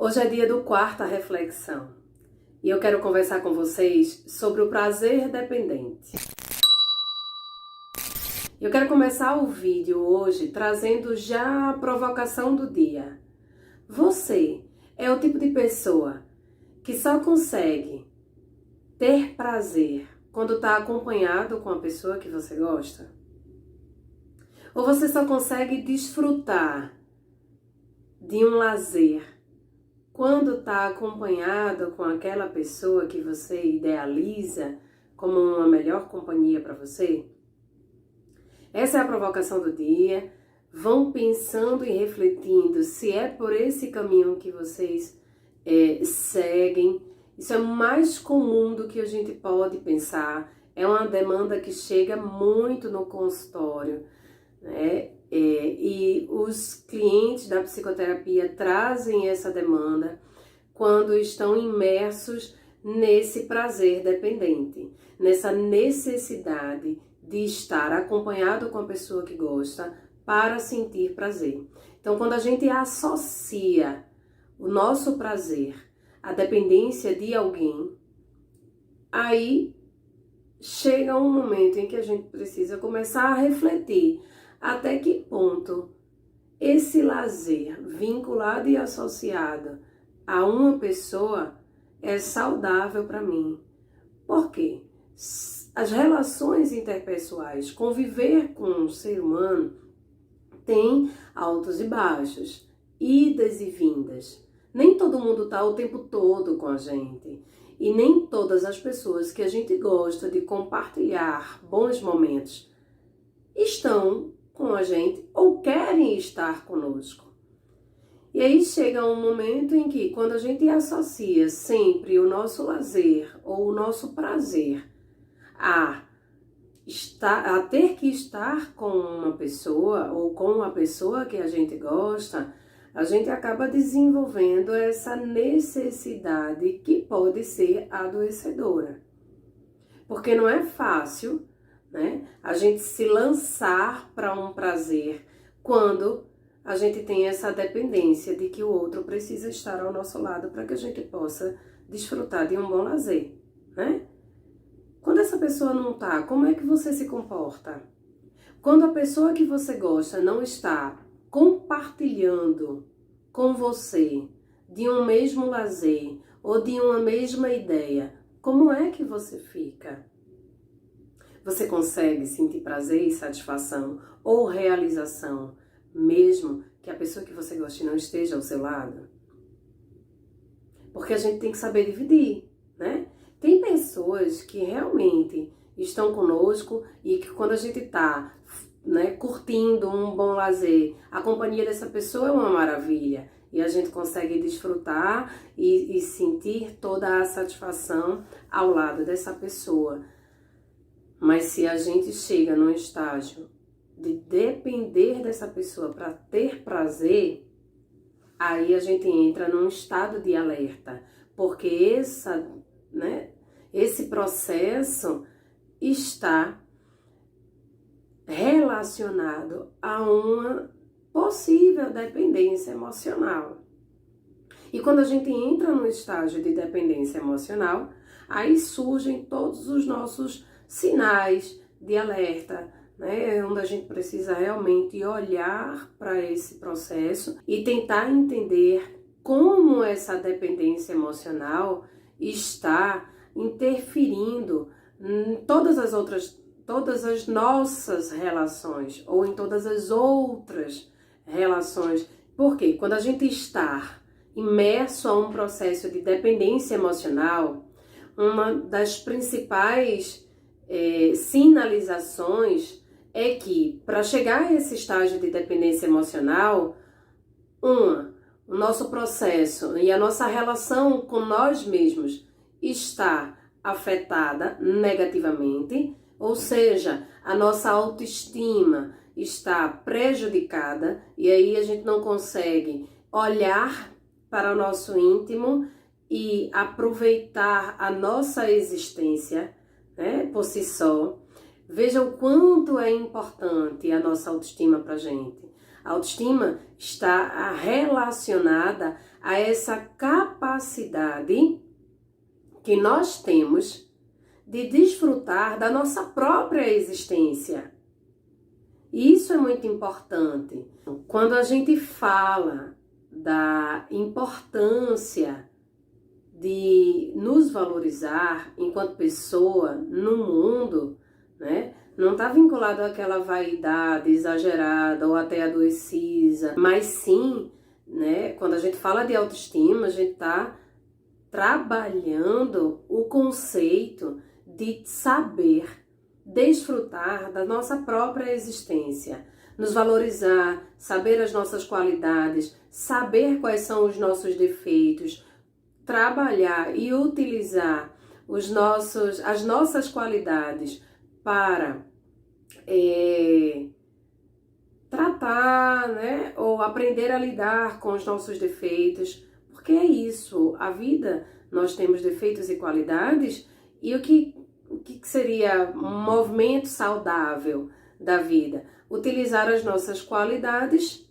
Hoje é dia do quarta reflexão e eu quero conversar com vocês sobre o prazer dependente. Eu quero começar o vídeo hoje trazendo já a provocação do dia. Você é o tipo de pessoa que só consegue ter prazer quando está acompanhado com a pessoa que você gosta? Ou você só consegue desfrutar de um lazer quando está acompanhado com aquela pessoa que você idealiza como uma melhor companhia para você? Essa é a provocação do dia. Vão pensando e refletindo se é por esse caminho que vocês seguem. Isso é mais comum do que a gente pode pensar. É uma demanda que chega muito no consultório, né? E os clientes da psicoterapia trazem essa demanda quando estão imersos nesse prazer dependente, nessa necessidade de estar acompanhado com a pessoa que gosta para sentir prazer. Então, quando a gente associa o nosso prazer à dependência de alguém, aí chega um momento em que a gente precisa começar a refletir até que ponto esse lazer vinculado e associado a uma pessoa é saudável para mim. Por quê? As relações interpessoais, conviver com um ser humano, tem altos e baixos, idas e vindas. Nem todo mundo está o tempo todo com a gente. E nem todas as pessoas que a gente gosta de compartilhar bons momentos estão com a gente ou querem estar conosco. E aí chega um momento em que, quando a gente associa sempre o nosso lazer ou o nosso prazer a ter que estar com uma pessoa ou com a pessoa que a gente gosta, a gente acaba desenvolvendo essa necessidade que pode ser adoecedora. Porque não é fácil, né, a gente se lançar para um prazer quando a gente tem essa dependência de que o outro precisa estar ao nosso lado para que a gente possa desfrutar de um bom lazer, né? Quando essa pessoa não está, como é que você se comporta? Quando a pessoa que você gosta não está compartilhando com você de um mesmo lazer ou de uma mesma ideia, como é que você fica? Você consegue sentir prazer e satisfação ou realização, mesmo que a pessoa que você goste não esteja ao seu lado? Porque a gente tem que saber dividir, né? Tem pessoas que realmente estão conosco e que quando a gente está, né, curtindo um bom lazer, a companhia dessa pessoa é uma maravilha. E a gente consegue desfrutar e sentir toda a satisfação ao lado dessa pessoa. Mas se a gente chega num estágio de depender dessa pessoa para ter prazer, aí a gente entra num estado de alerta, porque esse processo está relacionado a uma possível dependência emocional. E quando a gente entra no estágio de dependência emocional, aí surgem todos os nossos sinais de alerta, né, onde a gente precisa realmente olhar para esse processo e tentar entender como essa dependência emocional está interferindo em todas as nossas relações ou em todas as outras relações. Porque quando a gente está imerso a um processo de dependência emocional, uma das principais sinalizações é que, para chegar a esse estágio de dependência emocional, o nosso processo e a nossa relação com nós mesmos está afetada negativamente, ou seja, a nossa autoestima está prejudicada e aí a gente não consegue olhar para o nosso íntimo e aproveitar a nossa existência, né, por si só. Veja o quanto é importante a nossa autoestima para a gente. A autoestima está relacionada a essa capacidade que nós temos de desfrutar da nossa própria existência. E isso é muito importante. Quando a gente fala da importância de nos valorizar enquanto pessoa no mundo, né? Não está vinculado àquela vaidade exagerada ou até adoecida, mas sim, né? Quando a gente fala de autoestima, a gente está trabalhando o conceito de saber desfrutar da nossa própria existência, nos valorizar, saber as nossas qualidades, saber quais são os nossos defeitos, trabalhar e utilizar as nossas qualidades para tratar, né, ou aprender a lidar com os nossos defeitos, porque é isso, a vida, nós temos defeitos e qualidades, e o que seria um movimento saudável da vida? Utilizar as nossas qualidades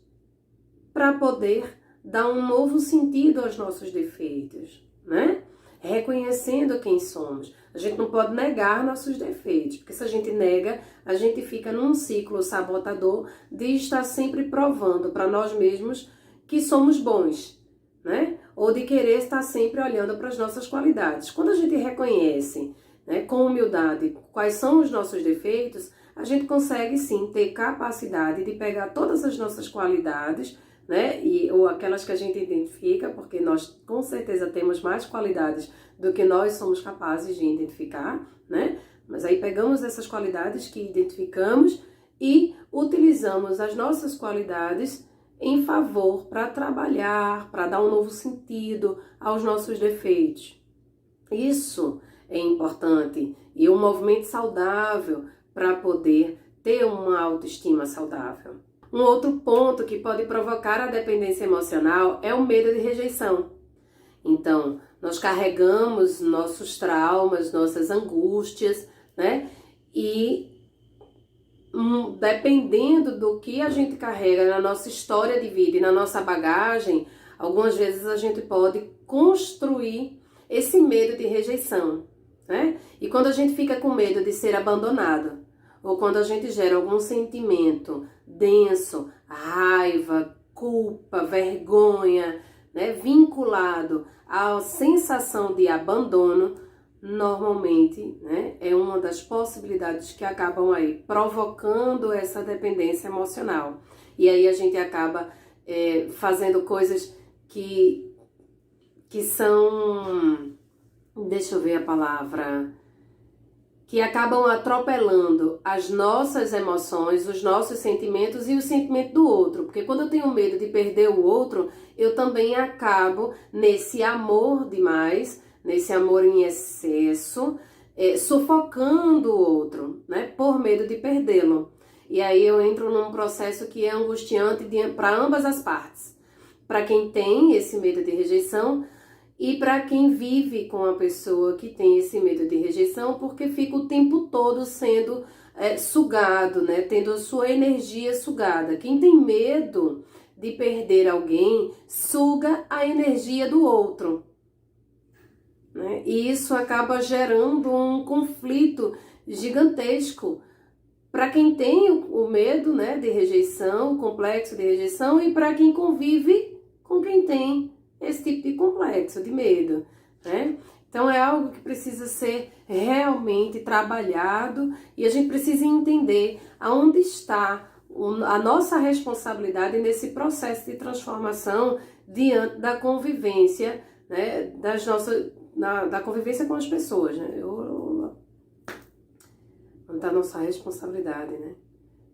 para poder dar um novo sentido aos nossos defeitos, né? Reconhecendo quem somos. A gente não pode negar nossos defeitos, porque se a gente nega, a gente fica num ciclo sabotador de estar sempre provando para nós mesmos que somos bons, né? Ou de querer estar sempre olhando para as nossas qualidades. Quando a gente reconhece, né, com humildade, quais são os nossos defeitos, a gente consegue sim ter capacidade de pegar todas as nossas qualidades, né, ou aquelas que a gente identifica, porque nós com certeza temos mais qualidades do que nós somos capazes de identificar, né? Mas aí pegamos essas qualidades que identificamos e utilizamos as nossas qualidades em favor para trabalhar, para dar um novo sentido aos nossos defeitos. Isso é importante e um movimento saudável para poder ter uma autoestima saudável. Um outro ponto que pode provocar a dependência emocional é o medo de rejeição. Então, nós carregamos nossos traumas, nossas angústias, né? E dependendo do que a gente carrega na nossa história de vida e na nossa bagagem, algumas vezes a gente pode construir esse medo de rejeição, né? E quando a gente fica com medo de ser abandonado, ou quando a gente gera algum sentimento denso, raiva, culpa, vergonha, né, vinculado à sensação de abandono, normalmente, né, é uma das possibilidades que acabam aí provocando essa dependência emocional. E aí a gente acaba fazendo coisas que são, deixa eu ver a palavra, que acabam atropelando as nossas emoções, os nossos sentimentos e o sentimento do outro. Porque quando eu tenho medo de perder o outro, eu também acabo nesse amor demais, nesse amor em excesso, sufocando o outro, né, por medo de perdê-lo. E aí eu entro num processo que é angustiante para ambas as partes. Para quem tem esse medo de rejeição, e para quem vive com a pessoa que tem esse medo de rejeição, porque fica o tempo todo sendo sugado, né? Tendo a sua energia sugada. Quem tem medo de perder alguém, suga a energia do outro, né? E isso acaba gerando um conflito gigantesco para quem tem o medo, né, de rejeição, o complexo de rejeição, e para quem convive com quem tem esse tipo de complexo, de medo, né? Então é algo que precisa ser realmente trabalhado e a gente precisa entender aonde está a nossa responsabilidade nesse processo de transformação diante da convivência, né? Da convivência com as pessoas, né? Onde está a nossa responsabilidade, né?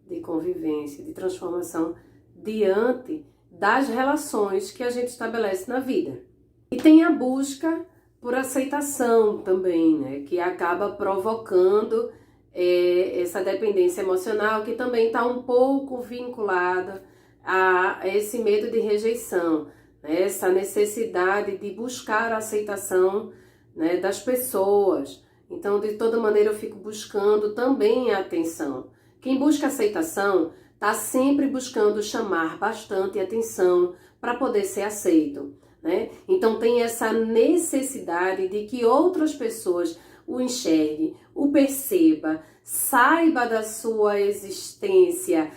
De convivência, de transformação diante das relações que a gente estabelece na vida. E tem a busca por aceitação também, né, que acaba provocando essa dependência emocional, que também está um pouco vinculada a esse medo de rejeição, né, essa necessidade de buscar a aceitação, né, das pessoas. Então, de toda maneira, eu fico buscando também a atenção. Quem busca aceitação está sempre buscando chamar bastante atenção para poder ser aceito, né? Então tem essa necessidade de que outras pessoas o enxerguem, o perceba, saiba da sua existência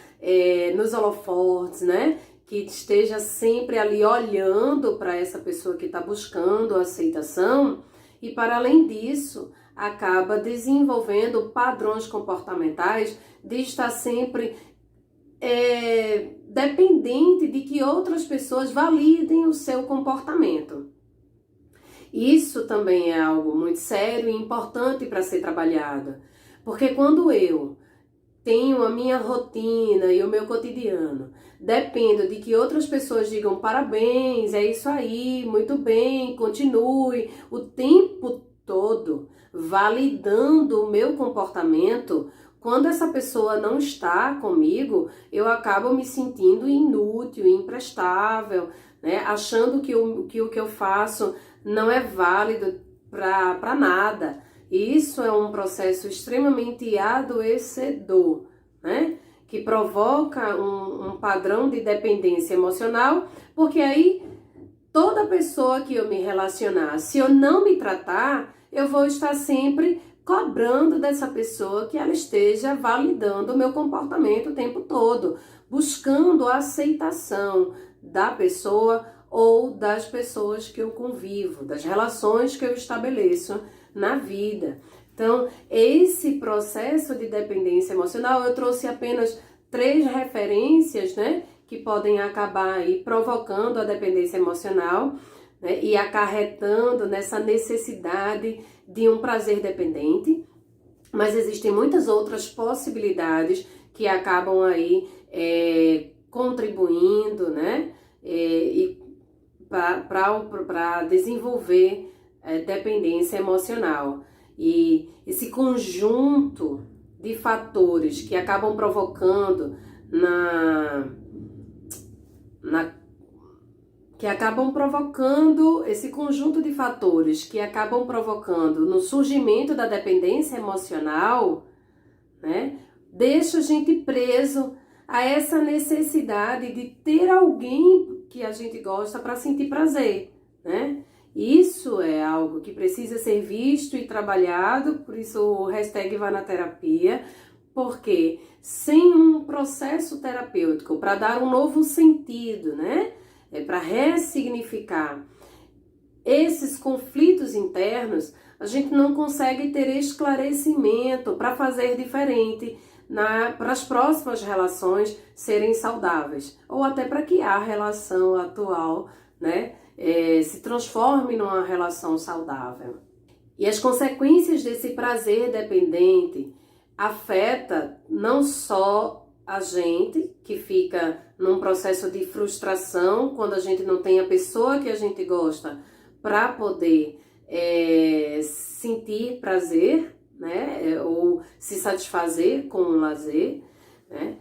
nos holofotes, né? Que esteja sempre ali olhando para essa pessoa que está buscando aceitação e, para além disso, acaba desenvolvendo padrões comportamentais de estar sempre dependente de que outras pessoas validem o seu comportamento. Isso também é algo muito sério e importante para ser trabalhado, porque quando eu tenho a minha rotina e o meu cotidiano, dependo de que outras pessoas digam parabéns, é isso aí, muito bem, continue, o tempo todo validando o meu comportamento. Quando essa pessoa não está comigo, eu acabo me sentindo inútil, imprestável, né? Achando que o que eu faço não é válido para nada. E isso é um processo extremamente adoecedor, né? Que provoca um padrão de dependência emocional, porque aí toda pessoa que eu me relacionar, se eu não me tratar, eu vou estar sempre cobrando dessa pessoa que ela esteja validando o meu comportamento o tempo todo, buscando a aceitação da pessoa ou das pessoas que eu convivo, das relações que eu estabeleço na vida. Então, esse processo de dependência emocional, eu trouxe apenas 3 referências, né, que podem acabar aí provocando a dependência emocional, né, e acarretando nessa necessidade de um prazer dependente, mas existem muitas outras possibilidades que acabam aí contribuindo, né, e para desenvolver dependência emocional. E esse conjunto de fatores que acabam provocando esse conjunto de fatores que acabam provocando no surgimento da dependência emocional, né, deixa a gente preso a essa necessidade de ter alguém que a gente gosta para sentir prazer, né? Isso é algo que precisa ser visto e trabalhado, por isso o hashtag Vá na Terapia, porque sem um processo terapêutico para dar um novo sentido, né? Para ressignificar esses conflitos internos, a gente não consegue ter esclarecimento para fazer diferente para as próximas relações serem saudáveis, ou até para que a relação atual, né, se transforme numa relação saudável. E as consequências desse prazer dependente afeta não só a gente, que fica num processo de frustração quando a gente não tem a pessoa que a gente gosta para poder sentir prazer, né, ou se satisfazer com o lazer, né,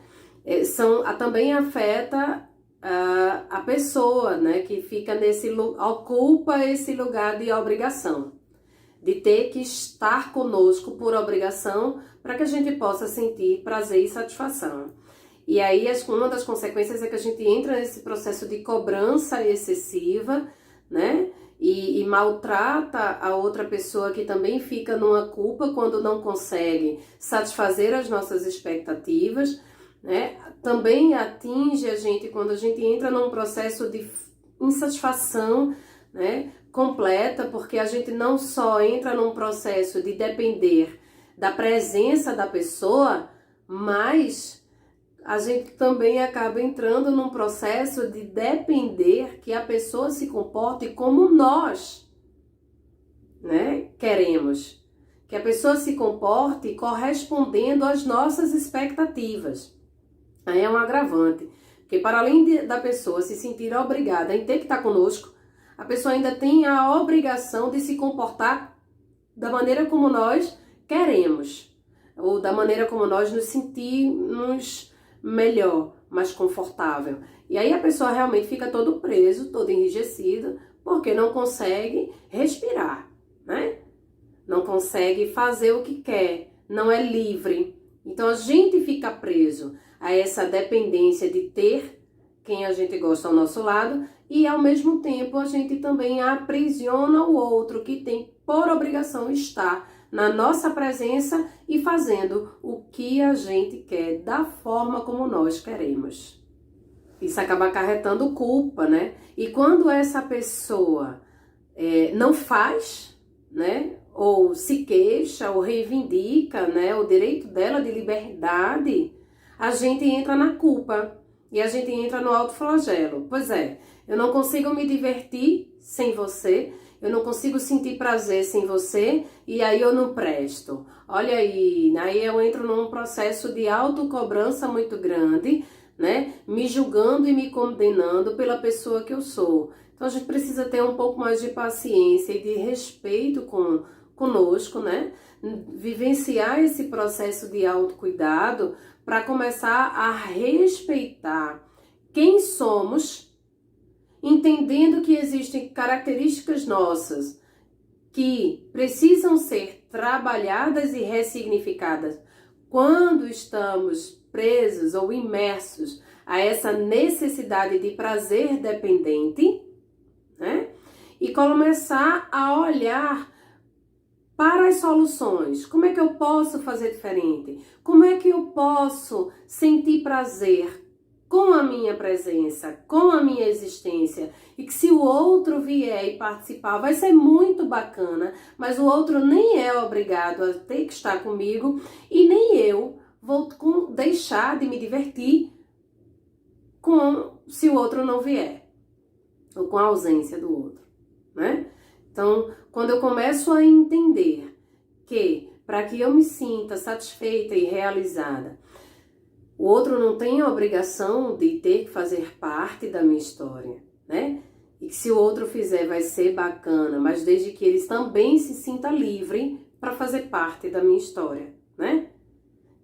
também afeta a pessoa, né, que fica ocupa esse lugar de obrigação, de ter que estar conosco por obrigação para que a gente possa sentir prazer e satisfação. E aí uma das consequências é que a gente entra nesse processo de cobrança excessiva, né, e maltrata a outra pessoa, que também fica numa culpa quando não consegue satisfazer as nossas expectativas, né? Também atinge a gente quando a gente entra num processo de insatisfação, né, completa, porque a gente não só entra num processo de depender da presença da pessoa, mas a gente também acaba entrando num processo de depender que a pessoa se comporte como nós, né, queremos. Que a pessoa se comporte correspondendo às nossas expectativas. Aí é um agravante. Porque para além da pessoa se sentir obrigada em ter que estar conosco, a pessoa ainda tem a obrigação de se comportar da maneira como nós queremos. Ou da maneira como nós nos sentimos melhor, mais confortável. E aí a pessoa realmente fica todo preso, todo enrijecido, porque não consegue respirar, né? Não consegue fazer o que quer, não é livre, Então a gente fica preso a essa dependência de ter quem a gente gosta ao nosso lado e ao mesmo tempo a gente também aprisiona o outro que tem por obrigação estar na nossa presença e fazendo o que a gente quer da forma como nós queremos. Isso acaba acarretando culpa, né? E quando essa pessoa não faz, né? Ou se queixa, ou reivindica, né? O direito dela de liberdade, a gente entra na culpa e a gente entra no autoflagelo. Pois é, eu não consigo me divertir sem você, eu não consigo sentir prazer sem você e aí eu não presto. Olha aí eu entro num processo de autocobrança muito grande, né? Me julgando e me condenando pela pessoa que eu sou. Então a gente precisa ter um pouco mais de paciência e de respeito conosco, né? Vivenciar esse processo de autocuidado para começar a respeitar quem somos, entendendo que existem características nossas que precisam ser trabalhadas e ressignificadas quando estamos presos ou imersos a essa necessidade de prazer dependente, né? E começar a olhar para as soluções. Como é que eu posso fazer diferente? Como é que eu posso sentir prazer com a minha presença, com a minha existência? E que se o outro vier e participar, vai ser muito bacana, mas o outro nem é obrigado a ter que estar comigo e nem eu vou deixar de me divertir se o outro não vier, ou com a ausência do outro, né? Então, quando eu começo a entender que, para que eu me sinta satisfeita e realizada, o outro não tem a obrigação de ter que fazer parte da minha história, né? E que se o outro fizer vai ser bacana, mas desde que ele também se sinta livre para fazer parte da minha história, né?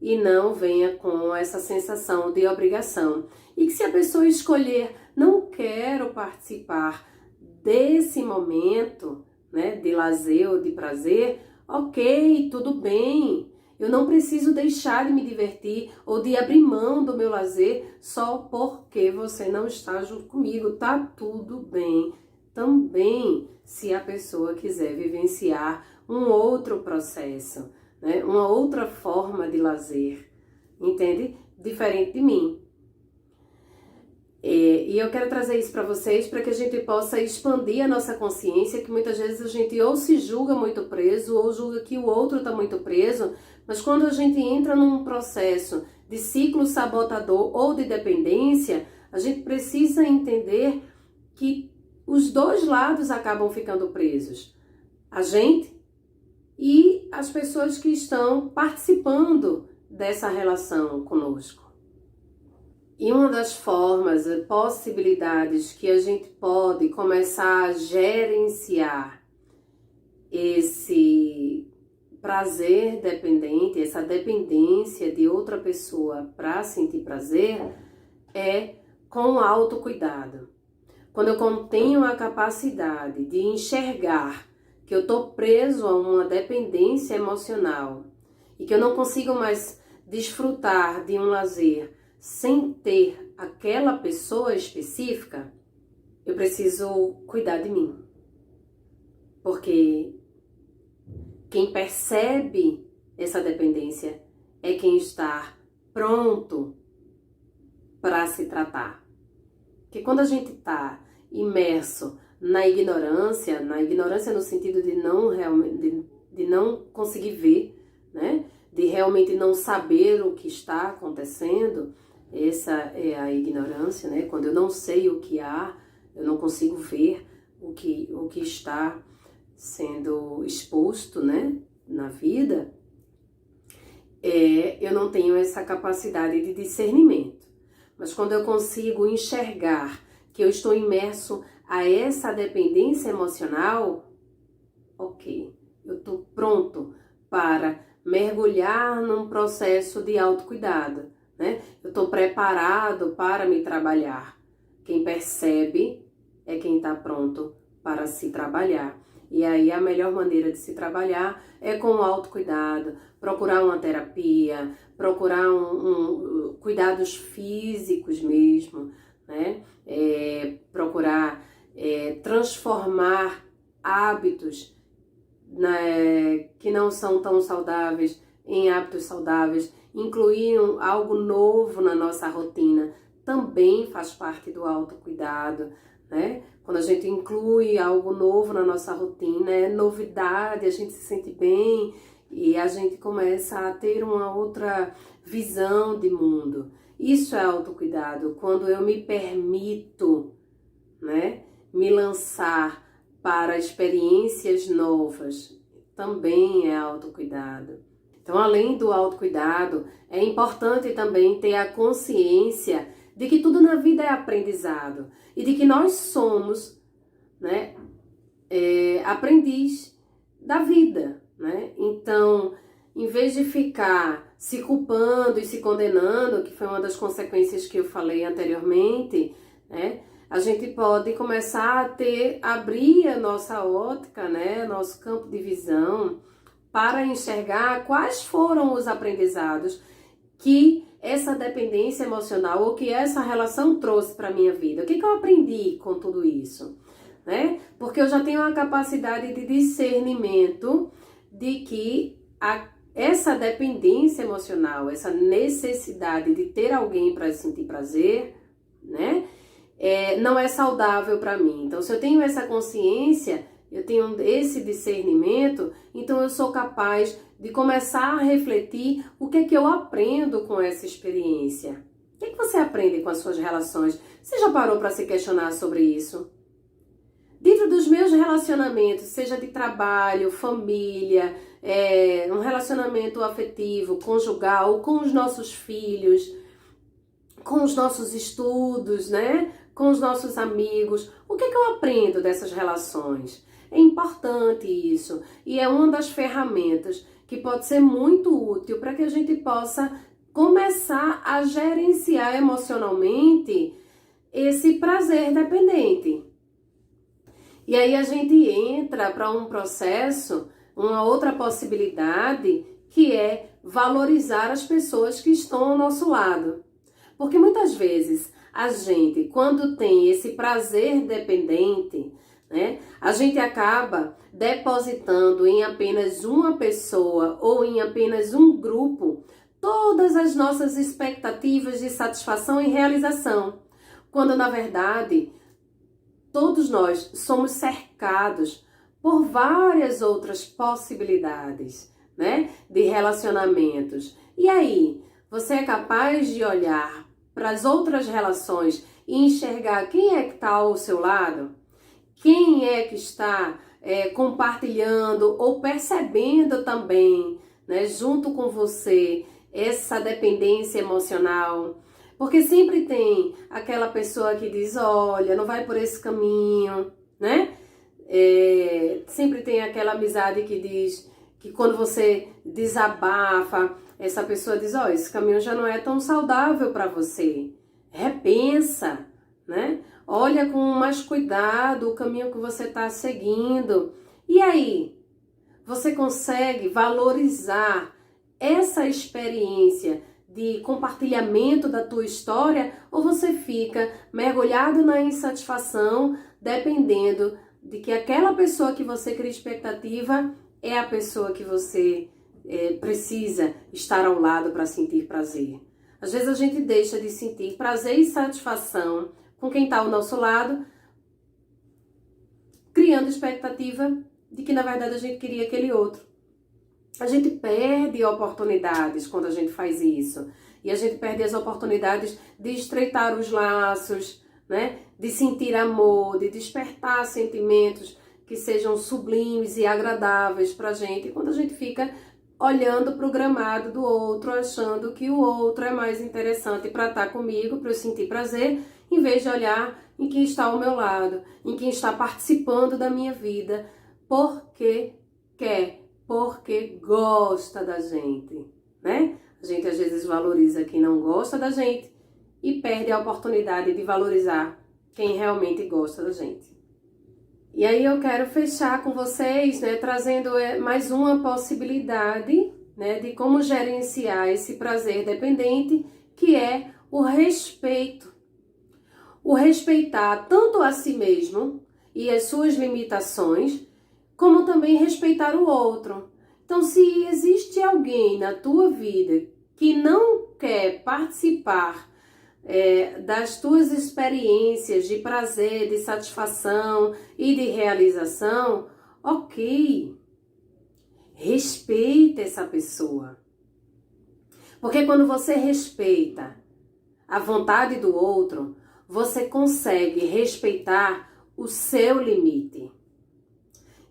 E não venha com essa sensação de obrigação. E que se a pessoa escolher, não quero participar desse momento, né, de lazer ou de prazer, ok, tudo bem. Eu não preciso deixar de me divertir ou de abrir mão do meu lazer só porque você não está junto comigo. Tá tudo bem também se a pessoa quiser vivenciar um outro processo, né, uma outra forma de lazer, entende? Diferente de mim. E eu quero trazer isso para vocês para que a gente possa expandir a nossa consciência, que muitas vezes a gente ou se julga muito preso ou julga que o outro está muito preso, mas quando a gente entra num processo de ciclo sabotador ou de dependência, a gente precisa entender que os dois lados acabam ficando presos. A gente e as pessoas que estão participando dessa relação conosco. E uma das formas, possibilidades que a gente pode começar a gerenciar esse prazer dependente, essa dependência de outra pessoa para sentir prazer, é com autocuidado. Quando eu tenho a capacidade de enxergar que eu estou preso a uma dependência emocional e que eu não consigo mais desfrutar de um lazer sem ter aquela pessoa específica, eu preciso cuidar de mim. Porque quem percebe essa dependência é quem está pronto para se tratar. Porque quando a gente está imerso na ignorância no sentido de não conseguir ver, né? De realmente não saber o que está acontecendo, essa é a ignorância, né? Quando eu não sei o que há, eu não consigo ver o que está sendo exposto, né, na vida, eu não tenho essa capacidade de discernimento. Mas quando eu consigo enxergar que eu estou imerso a essa dependência emocional, ok, eu estou pronto para mergulhar num processo de autocuidado, né? Eu estou preparado para me trabalhar. Quem percebe é quem está pronto para se trabalhar. E aí a melhor maneira de se trabalhar é com o autocuidado, procurar uma terapia, procurar cuidados físicos mesmo, né? Procurar transformar hábitos, né, que não são tão saudáveis em hábitos saudáveis, incluir algo novo na nossa rotina também faz parte do autocuidado, né? Quando a gente inclui algo novo na nossa rotina, é novidade, a gente se sente bem e a gente começa a ter uma outra visão de mundo. Isso é autocuidado, quando eu me permito, né, me lançar para experiências novas, também é autocuidado. Então, além do autocuidado, é importante também ter a consciência de que tudo na vida é aprendizado e de que nós somos, né, aprendiz da vida, né? Então, em vez de ficar se culpando e se condenando, que foi uma das consequências que eu falei anteriormente, né, a gente pode começar a abrir a nossa ótica, né, nosso campo de visão, para enxergar quais foram os aprendizados que essa dependência emocional ou que essa relação trouxe para a minha vida. O que eu aprendi com tudo isso? Né? Porque eu já tenho uma capacidade de discernimento de que essa dependência emocional, essa necessidade de ter alguém para sentir prazer, né, não é saudável para mim. Então, se eu tenho essa consciência, eu tenho esse discernimento, então eu sou capaz de começar a refletir o que é que eu aprendo com essa experiência. O que é que você aprende com as suas relações? Você já parou para se questionar sobre isso? Dentro dos meus relacionamentos, seja de trabalho, família, um relacionamento afetivo, conjugal, com os nossos filhos, com os nossos estudos, né? Com os nossos amigos, o que é que eu aprendo dessas relações? É importante isso e é uma das ferramentas que pode ser muito útil para que a gente possa começar a gerenciar emocionalmente esse prazer dependente. E aí a gente entra para um processo, uma outra possibilidade, que é valorizar as pessoas que estão ao nosso lado. Porque muitas vezes a gente, quando tem esse prazer dependente, né, a gente acaba depositando em apenas uma pessoa ou em apenas um grupo todas as nossas expectativas de satisfação e realização, quando na verdade todos nós somos cercados por várias outras possibilidades, né, de relacionamentos. E aí, você é capaz de olhar para as outras relações e enxergar quem é que está ao seu lado? Quem é que está compartilhando ou percebendo também, né, junto com você, essa dependência emocional? Porque sempre tem aquela pessoa que diz, olha, não vai por esse caminho, né? Sempre tem aquela amizade que diz que quando você desabafa, essa pessoa diz, ó, esse caminho já não é tão saudável para você. Repensa, né? Olha com mais cuidado o caminho que você está seguindo. E aí, você consegue valorizar essa experiência de compartilhamento da tua história, ou você fica mergulhado na insatisfação, dependendo de que aquela pessoa que você cria expectativa é a pessoa que você precisa estar ao lado para sentir prazer. Às vezes a gente deixa de sentir prazer e satisfação com quem está ao nosso lado, criando expectativa de que na verdade a gente queria aquele outro. A gente perde oportunidades quando a gente faz isso. E a gente perde as oportunidades de estreitar os laços, né? De sentir amor, de despertar sentimentos que sejam sublimes e agradáveis pra gente. Quando a gente fica olhando para o gramado do outro, achando que o outro é mais interessante para estar comigo, para eu sentir prazer, em vez de olhar em quem está ao meu lado, em quem está participando da minha vida, porque quer, porque gosta da gente, né? A gente às vezes valoriza quem não gosta da gente e perde a oportunidade de valorizar quem realmente gosta da gente. E aí eu quero fechar com vocês, né, trazendo mais uma possibilidade, né, de como gerenciar esse prazer dependente, que é o respeito. O respeitar tanto a si mesmo e as suas limitações, como também respeitar o outro. Então, se existe alguém na tua vida que não quer participar das tuas experiências de prazer, de satisfação e de realização, ok, respeita essa pessoa. Porque quando você respeita a vontade do outro, você consegue respeitar o seu limite.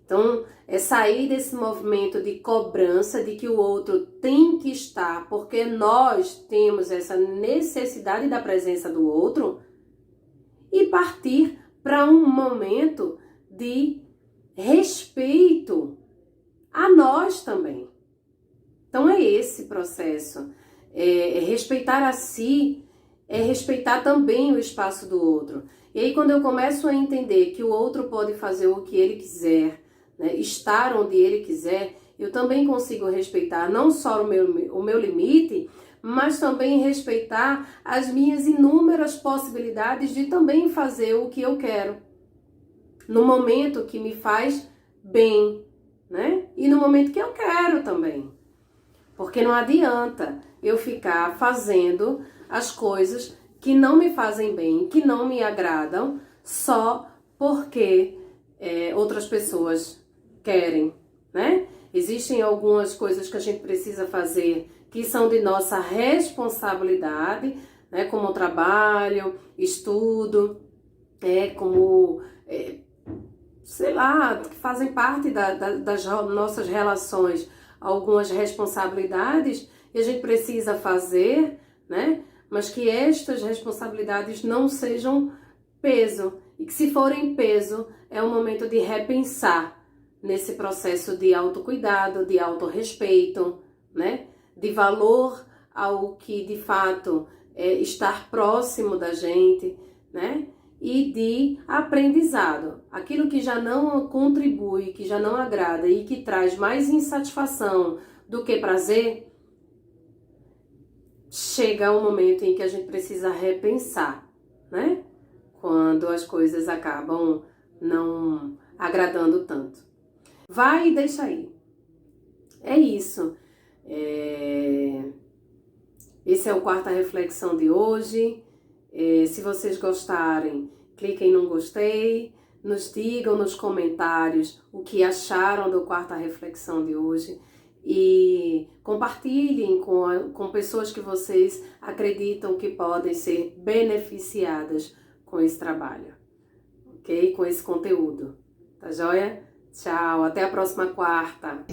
Então, é sair desse movimento de cobrança de que o outro tem que estar, porque nós temos essa necessidade da presença do outro, e partir para um momento de respeito a nós também. Então, é esse processo. Respeitar a si é respeitar também o espaço do outro. E aí, quando eu começo a entender que o outro pode fazer o que ele quiser, né, estar onde ele quiser, eu também consigo respeitar não só o meu limite, mas também respeitar as minhas inúmeras possibilidades de também fazer o que eu quero, no momento que me faz bem, né? E no momento que eu quero também. Porque não adianta eu ficar fazendo as coisas que não me fazem bem, que não me agradam, só porque outras pessoas querem, né? Existem algumas coisas que a gente precisa fazer que são de nossa responsabilidade, né? Como trabalho, estudo, como, sei lá, que fazem parte das nossas relações, algumas responsabilidades e a gente precisa fazer, né? Mas que estas responsabilidades não sejam peso e que, se forem peso, é o momento de repensar nesse processo de autocuidado, de autorrespeito, né? De valor ao que de fato é estar próximo da gente, né? E de aprendizado. Aquilo que já não contribui, que já não agrada e que traz mais insatisfação do que prazer, chega um momento em que a gente precisa repensar, né? Quando as coisas acabam não agradando tanto. Vai e deixa aí. É isso. Esse é o quarta reflexão de hoje. Se vocês gostarem, cliquem no gostei, nos digam nos comentários o que acharam do quarta reflexão de hoje e compartilhem com pessoas que vocês acreditam que podem ser beneficiadas com esse trabalho, ok? Com esse conteúdo, tá joia? Tchau, até a próxima quarta!